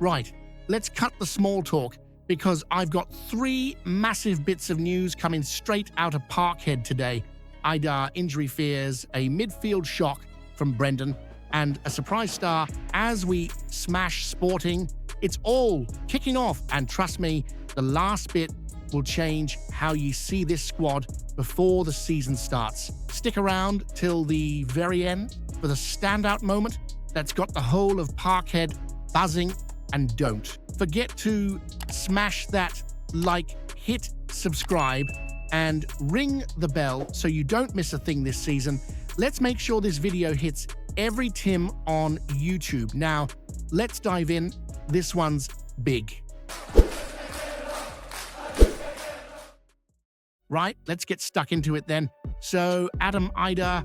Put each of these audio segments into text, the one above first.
Right, let's cut the small talk because I've got 3 massive bits of news coming straight out of Parkhead today. Idah injury fears, a midfield shock from Brendan, and a surprise star as we smash Sporting. It's all kicking off, and trust me, the last bit will change how you see this squad before the season starts. Stick around till the very end for the standout moment that's got the whole of Parkhead buzzing, and don't forget to smash that like, hit subscribe, and ring the bell so you don't miss a thing this season. Let's make sure this video hits every Tim on YouTube. Now, let's dive in. This one's big. Right, let's get stuck into it then. So, Adam Idah,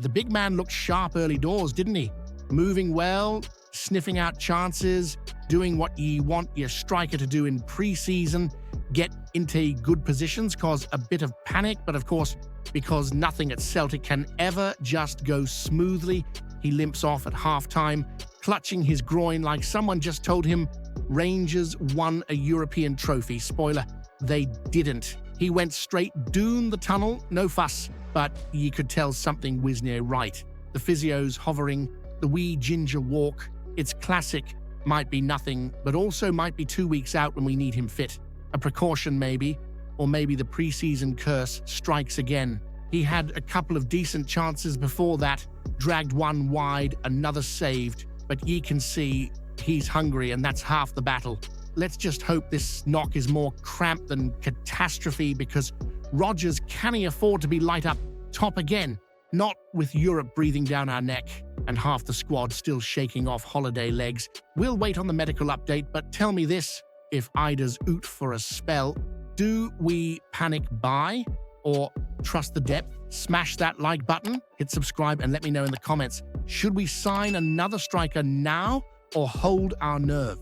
the big man looked sharp early doors, didn't he? Moving well, sniffing out chances, doing what you want your striker to do in pre-season, get into good positions, cause a bit of panic, but of course, because nothing at Celtic can ever just go smoothly, he limps off at halftime, clutching his groin like someone just told him Rangers won a European trophy. Spoiler, they didn't. He went straight down the tunnel, no fuss, but you could tell something was near right. The physio's hovering, the wee ginger walk. It's classic, might be nothing, but also might be 2 weeks out when we need him fit. A precaution maybe, or maybe the preseason curse strikes again. He had a couple of decent chances before that, dragged one wide, another saved, but ye can see he's hungry and that's half the battle. Let's just hope this knock is more cramped than catastrophe, because Rodgers can't afford to be light up top again. Not with Europe breathing down our neck and half the squad still shaking off holiday legs. We'll wait on the medical update, but tell me this, if Idah's out for a spell, do we panic buy or trust the depth? Smash that like button, hit subscribe, and let me know in the comments. Should we sign another striker now or hold our nerve?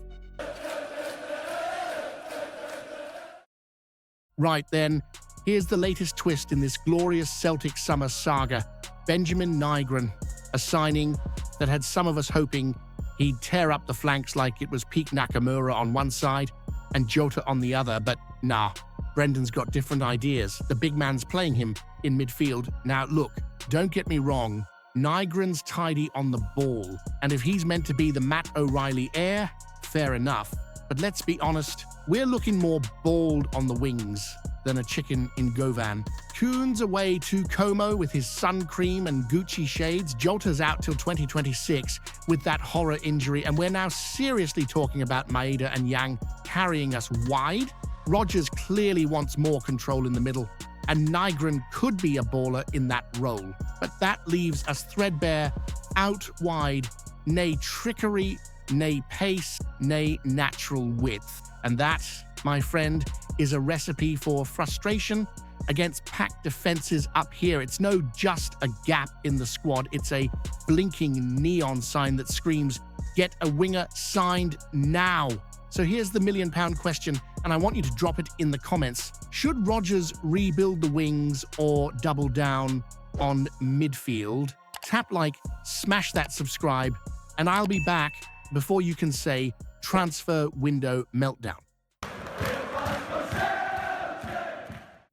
Right then, here's the latest twist in this glorious Celtic summer saga. Benjamin Nygren, a signing that had some of us hoping he'd tear up the flanks like it was peak Nakamura on one side and Jota on the other, but nah, Brendan's got different ideas. The big man's playing him in midfield. Now look, don't get me wrong, Nygren's tidy on the ball, and if he's meant to be the Matt O'Reilly heir, fair enough. But let's be honest, we're looking more bald on the wings than a chicken in Govan. Kuhn's away to Como with his sun cream and Gucci shades. Jota's out till 2026 with that horror injury, and we're now seriously talking about Maeda and Yang carrying us wide. Rodgers clearly wants more control in the middle, and Nygren could be a baller in that role. But that leaves us threadbare, out wide, nay trickery, nay pace, nay natural width. And that, my friend, is a recipe for frustration against packed defenses up here. It's no just a gap in the squad, it's a blinking neon sign that screams, get a winger signed now. So here's the £1 million question, and I want you to drop it in the comments. Should Rodgers rebuild the wings or double down on midfield? Tap like, smash that subscribe, and I'll be back before you can say transfer window meltdown.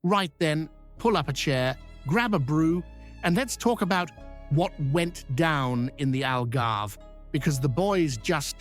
Right then, pull up a chair, grab a brew, and let's talk about what went down in the Algarve, because the boys just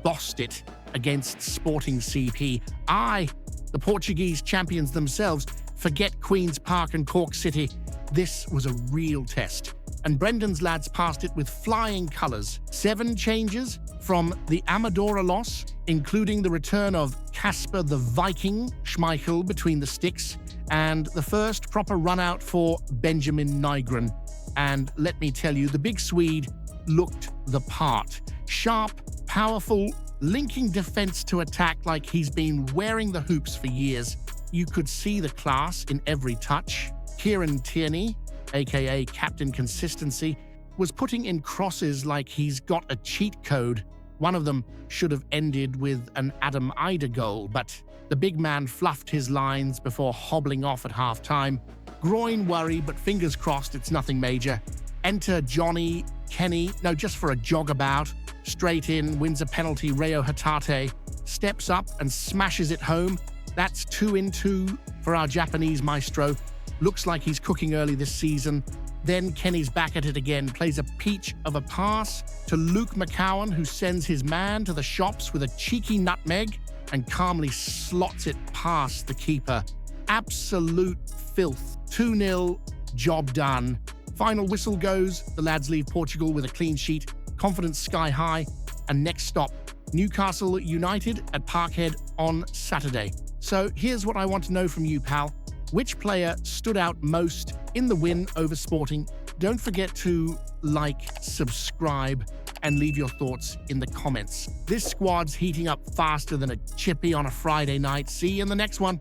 bossed it against Sporting CP. The Portuguese champions themselves, forget Queen's Park and Cork City. This was a real test, and Brendan's lads passed it with flying colours. 7 changes from the Amadora loss, including the return of Casper the Viking Schmeichel between the sticks, and the first proper run-out for Benjamin Nygren. And let me tell you, the big Swede looked the part. Sharp, powerful, linking defense to attack like he's been wearing the hoops for years. You could see the class in every touch. Kieran Tierney, aka Captain Consistency, was putting in crosses like he's got a cheat code. One of them should have ended with an Adam Idah goal, but the big man fluffed his lines before hobbling off at half-time. Groin worry, but fingers crossed it's nothing major. Enter Johnny, Kenny, no, just for a jog about. Straight in, wins a penalty. Reo Hatate steps up and smashes it home. That's 2-2 for our Japanese maestro. Looks like he's cooking early this season. Then Kenny's back at it again, plays a peach of a pass to Luke McCowan, who sends his man to the shops with a cheeky nutmeg and calmly slots it past the keeper. Absolute filth. 2-0, job done. Final whistle goes, the lads leave Portugal with a clean sheet, confidence sky high, and next stop, Newcastle United at Parkhead on Saturday. So here's what I want to know from you, pal. Which player stood out most in the win over Sporting? Don't forget to like, subscribe, and leave your thoughts in the comments. This squad's heating up faster than a chippy on a Friday night. See you in the next one.